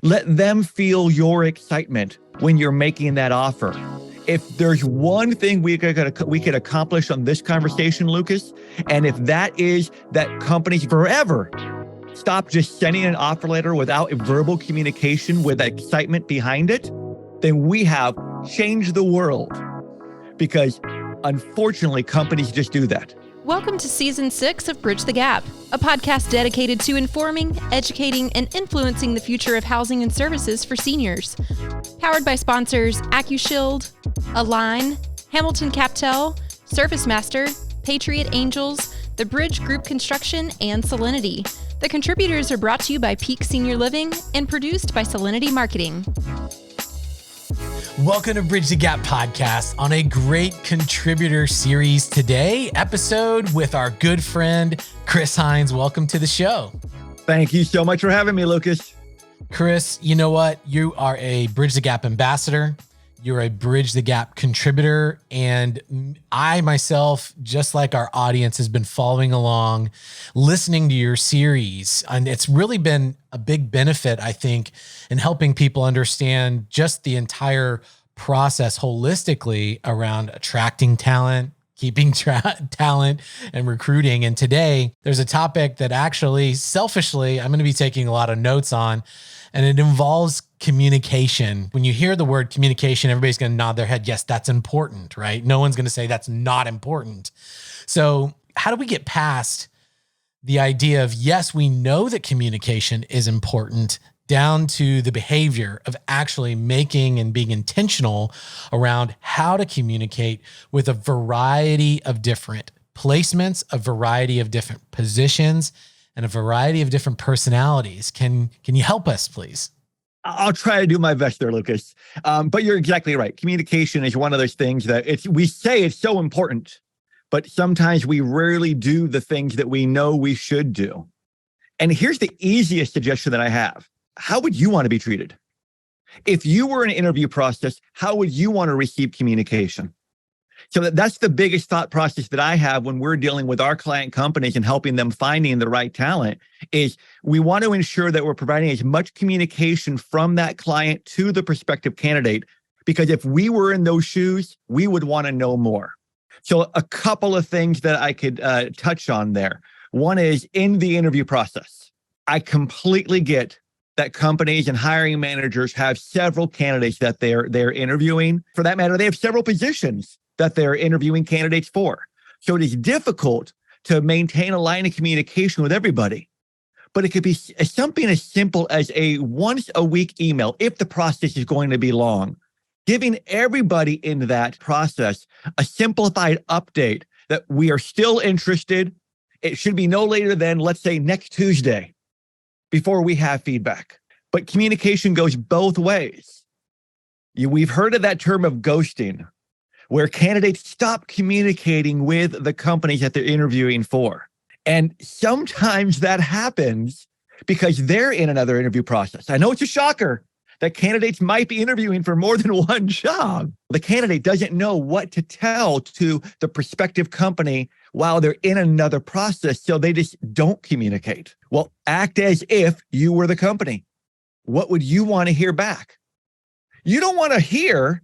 Let them feel your excitement when you're making that offer. If there's one thing we could accomplish on this conversation, Lucas, and if that is that companies forever stop just sending an offer letter without verbal communication with excitement behind it, then we have changed the world. Because unfortunately, companies just do that. Welcome to Season 6 of Bridge the Gap, a podcast dedicated to informing, educating, and influencing the future of housing and services for seniors. Powered by sponsors AccuShield, Align, Hamilton Captel, Surface Master, Patriot Angels, The Bridge Group Construction, and Solinity. The contributors are brought to you by Peak Senior Living and produced by Solinity Marketing. Welcome to Bridge the Gap podcast on a great contributor series today, episode with our good friend, Chris Heinz. Welcome to the show. Thank you so much for having me, Lucas. Chris, you know what? You are a Bridge the Gap ambassador. You're a Bridge the Gap contributor. And I myself, just like our audience, has been following along, listening to your series. And it's really been a big benefit, I think, in helping people understand just the entire process holistically around attracting talent, keeping talent, and recruiting. And today, there's a topic that actually, selfishly, I'm going to be taking a lot of notes on, and it involves communication. When you hear the word communication, everybody's going to nod their head. Yes, that's important, right? No one's going to say that's not important. So how do we get past the idea of, yes, we know that communication is important, down to the behavior of actually making and being intentional around how to communicate with a variety of different placements, a variety of different positions, and a variety of different personalities. Can you help us, please? I'll try to do my best there, Lucas. But you're exactly right. Communication is one of those things that we say it's so important, but sometimes we rarely do the things that we know we should do. And here's the easiest suggestion that I have. How would you want to be treated? If you were in an interview process, how would you want to receive communication? So that's the biggest thought process that I have when we're dealing with our client companies and helping them finding the right talent is we want to ensure that we're providing as much communication from that client to the prospective candidate, because if we were in those shoes, we would want to know more. So a couple of things that I could touch on there. One is in the interview process. I completely get that companies and hiring managers have several candidates that they're interviewing. For that matter, they have several positions that they're interviewing candidates for. So it is difficult to maintain a line of communication with everybody. But it could be something as simple as a once a week email, if the process is going to be long, giving everybody in that process a simplified update that we are still interested. It should be no later than, let's say, next Tuesday before we have feedback. But communication goes both ways. We've heard of that term of ghosting, where candidates stop communicating with the companies that they're interviewing for. And sometimes that happens because they're in another interview process. I know it's a shocker that candidates might be interviewing for more than one job. The candidate doesn't know what to tell to the prospective company while they're in another process, so they just don't communicate. Well, act as if you were the company. What would you want to hear back? You don't want to hear,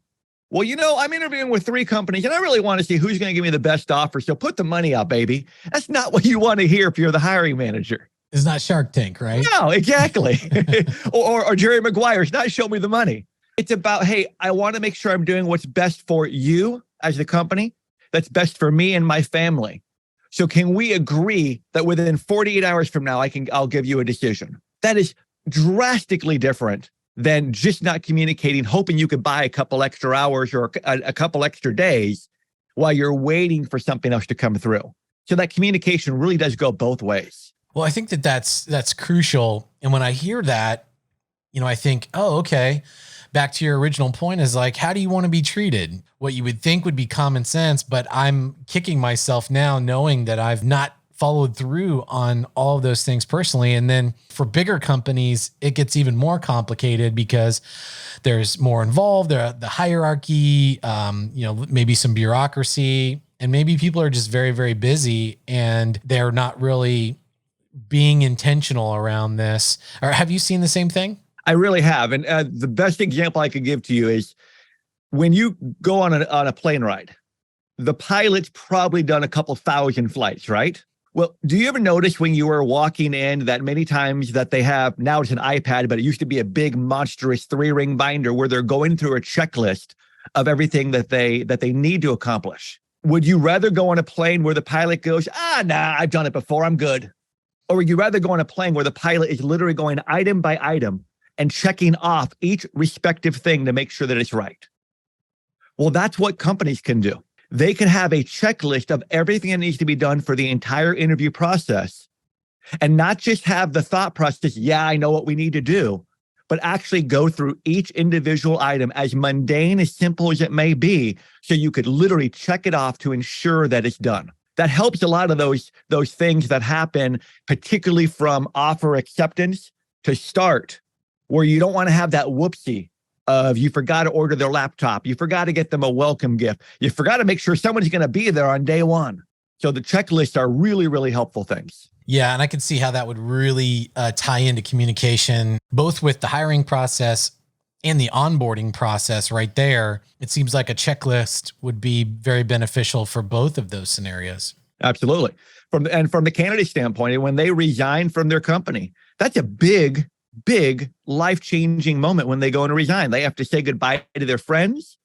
well, I'm interviewing with 3 companies and I really want to see who's going to give me the best offer. So put the money out, baby. That's not what you want to hear if you're the hiring manager. It's not Shark Tank, right? No, exactly. or Jerry Maguire. It's not show me the money. It's about, hey, I want to make sure I'm doing what's best for you as the company, that's best for me and my family. So can we agree that within 48 hours from now, I'll give you a decision? That is drastically different than just not communicating, hoping you could buy a couple extra hours or a couple extra days while you're waiting for something else to come through. So that communication really does go both ways. Well, I think that's crucial. And when I hear that, I think, oh, okay. Back to your original point is like, how do you want to be treated? What you would think would be common sense, but I'm kicking myself now knowing that I've not followed through on all of those things personally. And then for bigger companies, it gets even more complicated because there's more involved, the hierarchy, maybe some bureaucracy, and maybe people are just very, very busy and they're not really being intentional around this. Or have you seen the same thing? I really have. And the best example I could give to you is when you go on a plane ride, the pilot's probably done a couple thousand flights, right? Well, do you ever notice when you were walking in that many times that they have, now it's an iPad, but it used to be a big monstrous 3-ring binder where they're going through a checklist of everything that they need to accomplish? Would you rather go on a plane where the pilot goes, nah, I've done it before, I'm good? Or would you rather go on a plane where the pilot is literally going item by item and checking off each respective thing to make sure that it's right? Well, that's what companies can do. They can have a checklist of everything that needs to be done for the entire interview process and not just have the thought process, yeah, I know what we need to do, but actually go through each individual item, as mundane, as simple as it may be, so you could literally check it off to ensure that it's done. That helps a lot of those things that happen, particularly from offer acceptance to start, where you don't want to have that whoopsie of you forgot to order their laptop, you forgot to get them a welcome gift, you forgot to make sure someone's going to be there on day one. So the checklists are really, really helpful things. Yeah, and I can see how that would really tie into communication, both with the hiring process and the onboarding process right there. It seems like a checklist would be very beneficial for both of those scenarios. Absolutely. From the candidate standpoint, when they resign from their company, that's a big life-changing moment when they go and resign. They have to say goodbye to their friends.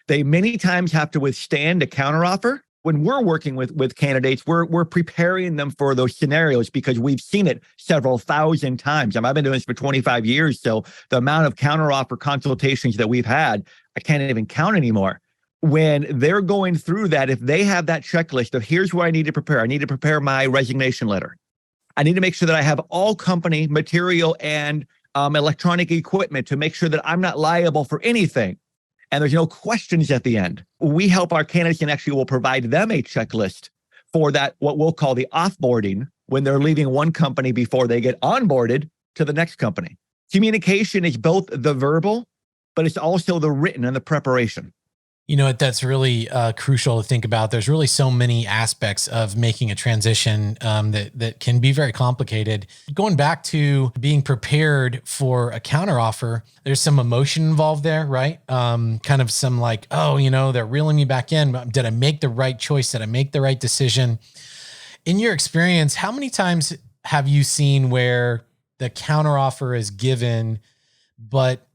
They many times have to withstand a counteroffer. When we're working with candidates, we're preparing them for those scenarios because we've seen it several thousand times. I've been doing this for 25 years, so the amount of counteroffer consultations that we've had, I can't even count anymore. When they're going through that, if they have that checklist of here's what I need to prepare. I need to prepare my resignation letter. I need to make sure that I have all company material and electronic equipment to make sure that I'm not liable for anything. And there's no questions at the end. We help our candidates and actually will provide them a checklist for that, what we'll call the offboarding, when they're leaving one company before they get onboarded to the next company. Communication is both the verbal, but it's also the written and the preparation. You know, that's really crucial to think about. There's really so many aspects of making a transition that can be very complicated. Going back to being prepared for a counteroffer, there's some emotion involved there, right? Kind of some like, oh, you know, they're reeling me back in. Did I make the right choice? Did I make the right decision? In your experience, how many times have you seen where the counteroffer is given, but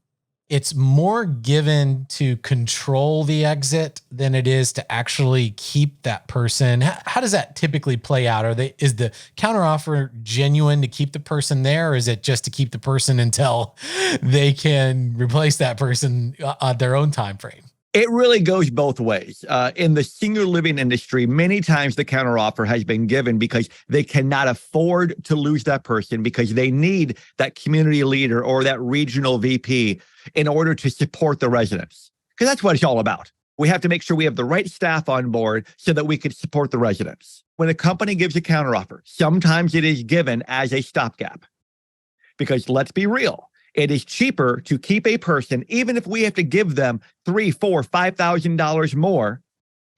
it's more given to control the exit than it is to actually keep that person? How does that typically play out? Is the counteroffer genuine to keep the person there, or is it just to keep the person until they can replace that person on their own time frame? It really goes both ways. In the senior living industry, many times the counteroffer has been given because they cannot afford to lose that person, because they need that community leader or that regional VP in order to support the residents. Because that's what it's all about. We have to make sure we have the right staff on board so that we can support the residents. When a company gives a counteroffer, sometimes it is given as a stopgap. Because let's be real, it is cheaper to keep a person, even if we have to give them $3,000, $4,000, $5,000 more.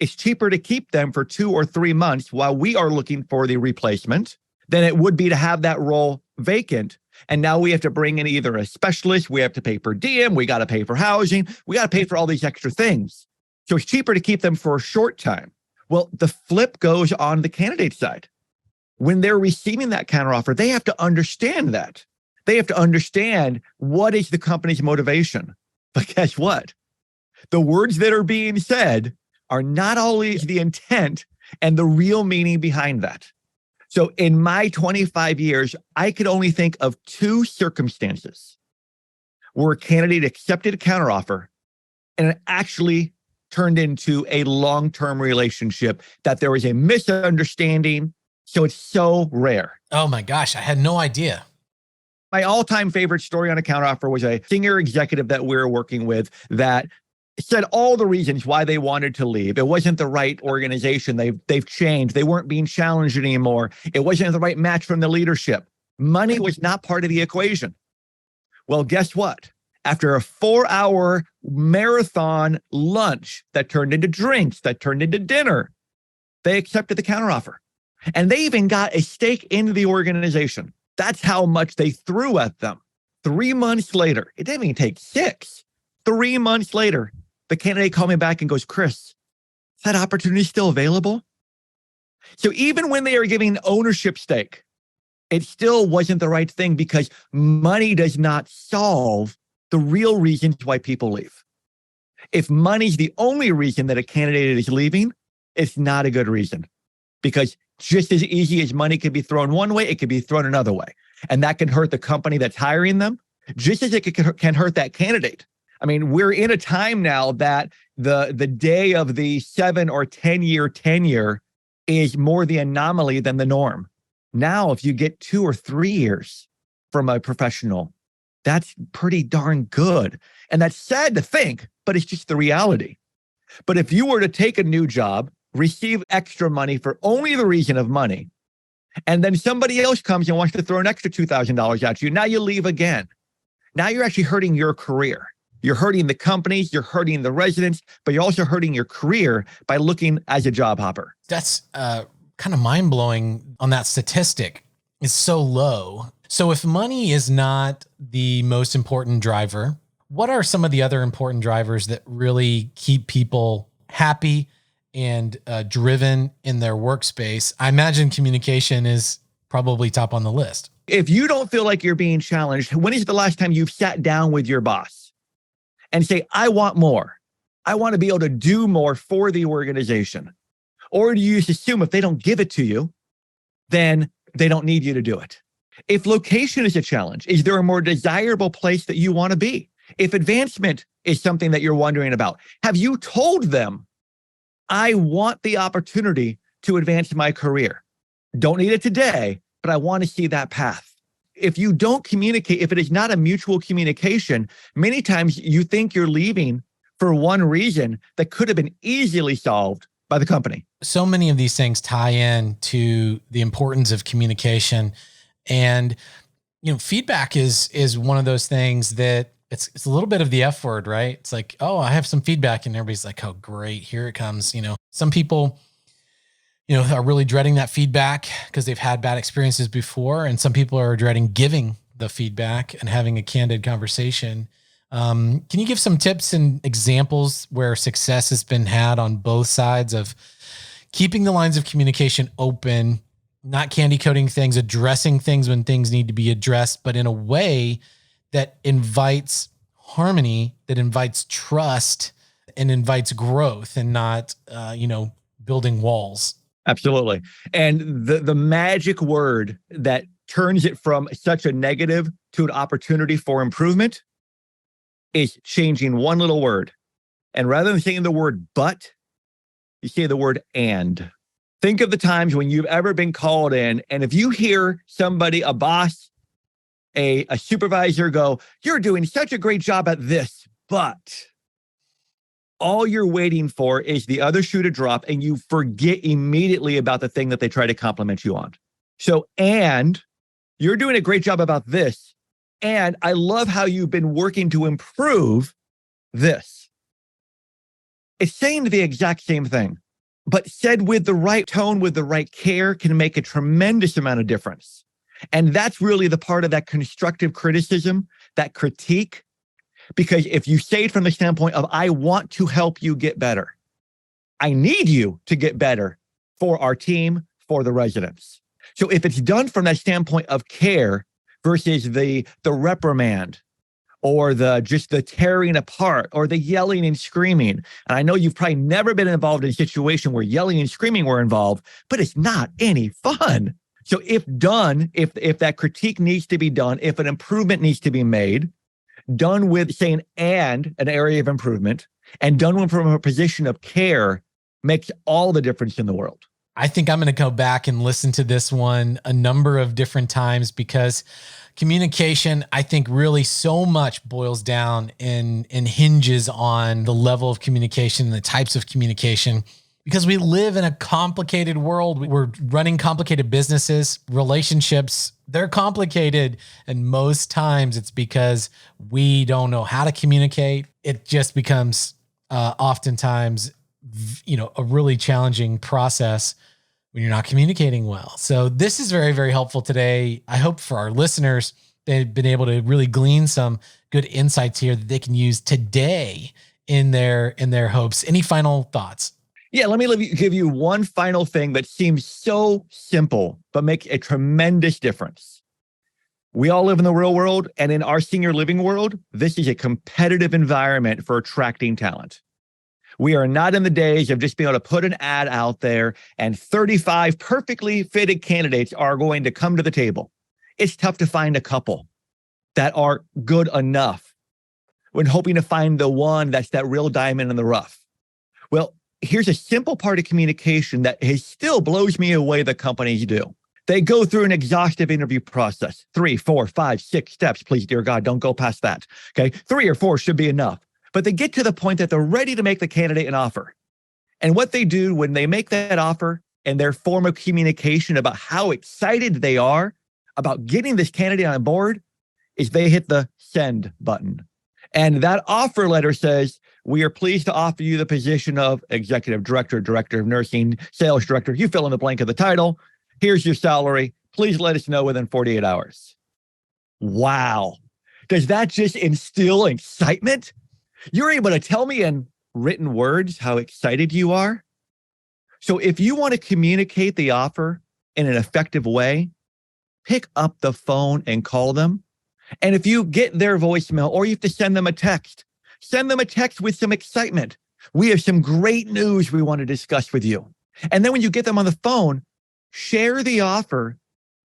It's cheaper to keep them for 2 or 3 months while we are looking for the replacement than it would be to have that role vacant. And now we have to bring in either a specialist, we have to pay per diem, we got to pay for housing, we got to pay for all these extra things. So it's cheaper to keep them for a short time. Well, the flip goes on the candidate side. When they're receiving that counteroffer, they have to understand that. They have to understand what is the company's motivation. But guess what? The words that are being said are not always the intent and the real meaning behind that. So in my 25 years, I could only think of 2 circumstances where a candidate accepted a counteroffer and it actually turned into a long-term relationship, that there was a misunderstanding. So it's so rare. Oh my gosh, I had no idea. My all-time favorite story on a counteroffer was a senior executive that we were working with that said all the reasons why they wanted to leave. It wasn't the right organization. They've changed. They weren't being challenged anymore. It wasn't the right match from the leadership. Money was not part of the equation. Well, guess what? After a 4-hour marathon lunch that turned into drinks, that turned into dinner, they accepted the counteroffer. And they even got a stake in the organization. That's how much they threw at them. 3 months later, it didn't even take 6. 3 months later, the candidate called me back and goes, Chris, is that opportunity still available? So even when they are giving ownership stake, it still wasn't the right thing because money does not solve the real reasons why people leave. If money's the only reason that a candidate is leaving, it's not a good reason, because just as easy as money could be thrown one way, it could be thrown another way. And that can hurt the company that's hiring them, just as it can hurt that candidate. I mean, we're in a time now that the day of the 7 or 10 year tenure is more the anomaly than the norm. Now, if you get 2 or 3 years from a professional, that's pretty darn good. And that's sad to think, but it's just the reality. But if you were to take a new job, receive extra money for only the reason of money, and then somebody else comes and wants to throw an extra $2,000 at you, now you leave again. Now you're actually hurting your career. You're hurting the companies, you're hurting the residents, but you're also hurting your career by looking as a job hopper. That's kind of mind-blowing on that statistic. It's so low. So if money is not the most important driver, what are some of the other important drivers that really keep people happy and driven in their workspace? I imagine communication is probably top on the list. If you don't feel like you're being challenged, when is the last time you've sat down with your boss and say, I want more. I want to be able to do more for the organization? Or do you just assume if they don't give it to you, then they don't need you to do it? If location is a challenge, is there a more desirable place that you want to be? If advancement is something that you're wondering about, have you told them, I want the opportunity to advance my career? Don't need it today, but I want to see that path. If you don't communicate, if it is not a mutual communication, many times you think you're leaving for one reason that could have been easily solved by the company. So many of these things tie in to the importance of communication. And, feedback is one of those things that it's a little bit of the F word, right? It's like, oh, I have some feedback, and everybody's like, oh, great, here it comes. Some people, are really dreading that feedback because they've had bad experiences before. And some people are dreading giving the feedback and having a candid conversation. Can you give some tips and examples where success has been had on both sides of keeping the lines of communication open, not candy coating things, addressing things when things need to be addressed, but in a way that invites harmony, that invites trust and invites growth, and not, building walls? Absolutely. And the magic word that turns it from such a negative to an opportunity for improvement is changing one little word. And rather than saying the word but, you say the word and. Think of the times when you've ever been called in, and if you hear somebody, a boss, a supervisor go, you're doing such a great job at this, but all you're waiting for is the other shoe to drop, and you forget immediately about the thing that they try to compliment you on. So, and you're doing a great job about this, and I love how you've been working to improve this. It's saying the exact same thing, but said with the right tone, with the right care, can make a tremendous amount of difference. And that's really the part of that constructive criticism, that critique. Because if you say it from the standpoint of, I want to help you get better, I need you to get better for our team, for the residents. So if it's done from that standpoint of care versus the reprimand or just the tearing apart or the yelling and screaming. And I know you've probably never been involved in a situation where yelling and screaming were involved, but it's not any fun. So if done, if that critique needs to be done, if an improvement needs to be made, done with saying and an area of improvement, and done from a position of care, makes all the difference in the world. I think I'm going to go back and listen to this one a number of different times, because communication, I think, really so much boils down and hinges on the level of communication and the types of communication, because we live in a complicated world. We're running complicated businesses, relationships, they're complicated. And most times it's because we don't know how to communicate. It just becomes oftentimes, a really challenging process when you're not communicating well. So this is very, very helpful today. I hope for our listeners they've been able to really glean some good insights here that they can use today in their hopes. Any final thoughts? Yeah, let me give you one final thing that seems so simple, but makes a tremendous difference. We all live in the real world, and in our senior living world, this is a competitive environment for attracting talent. We are not in the days of just being able to put an ad out there and 35 perfectly fitted candidates are going to come to the table. It's tough to find a couple that are good enough when hoping to find the one that's that real diamond in the rough. Well, here's a simple part of communication that still blows me away that companies do. They go through an exhaustive interview process, 3, 4, 5, 6 steps. Please, dear God, don't go past that. Okay, 3 or 4 should be enough. But they get to the point that they're ready to make the candidate an offer. And what they do when they make that offer and their form of communication about how excited they are about getting this candidate on board is they hit the send button. And that offer letter says, we are pleased to offer you the position of executive director, director of nursing, sales director. You fill in the blank of the title. Here's your salary. Please let us know within 48 hours. Wow. Does that just instill excitement? You're able to tell me in written words how excited you are. So if you want to communicate the offer in an effective way, pick up the phone and call them. And if you get their voicemail or you have to send them a text with some excitement. We have some great news we want to discuss with you. And then when you get them on the phone, share the offer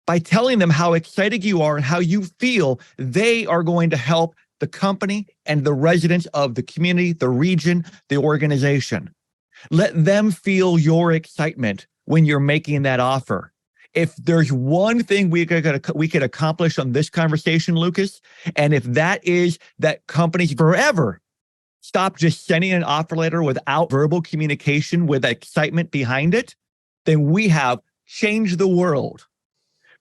by telling them how excited you are and how you feel they are going to help the company and the residents of the community, the region, the organization. Let them feel your excitement when you're making that offer. If there's one thing we could accomplish on this conversation, Lucas, and if that is that companies forever stop just sending an offer letter without verbal communication with excitement behind it, then we have changed the world.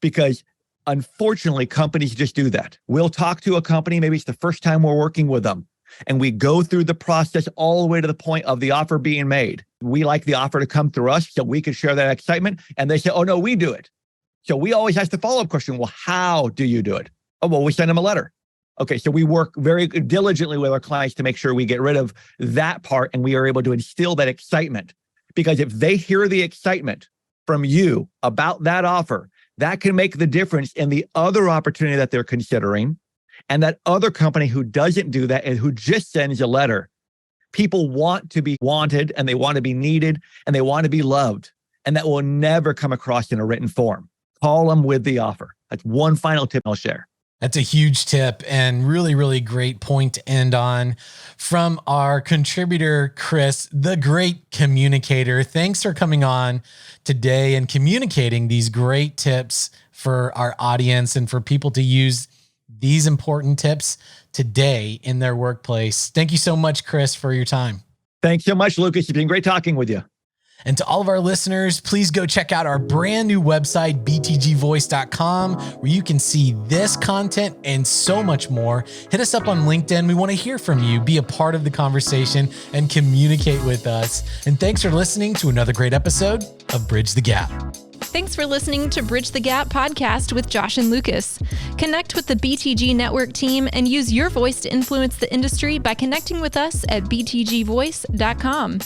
Because unfortunately, companies just do that. We'll talk to a company, maybe it's the first time we're working with them, and we go through the process all the way to the point of the offer being made. We like the offer to come through us so we can share that excitement. And they say, oh, no, we do it. So we always ask the follow-up question, well, how do you do it? Oh, well, we send them a letter. Okay, so we work very diligently with our clients to make sure we get rid of that part and we are able to instill that excitement. Because if they hear the excitement from you about that offer, that can make the difference in the other opportunity that they're considering. And that other company who doesn't do that and who just sends a letter, people want to be wanted and they want to be needed and they want to be loved. And that will never come across in a written form. Call them with the offer. That's one final tip I'll share. That's a huge tip and really, really great point to end on from our contributor, Chris, the great communicator. Thanks for coming on today and communicating these great tips for our audience and for people to use these important tips today in their workplace. Thank you so much, Chris, for your time. Thanks so much, Lucas. It's been great talking with you. And to all of our listeners, please go check out our brand new website, btgvoice.com, where you can see this content and so much more. Hit us up on LinkedIn. We want to hear from you, be a part of the conversation, and communicate with us. And thanks for listening to another great episode of Bridge the Gap. Thanks for listening to Bridge the Gap podcast with Josh and Lucas. Connect with the BTG Network team and use your voice to influence the industry by connecting with us at btgvoice.com.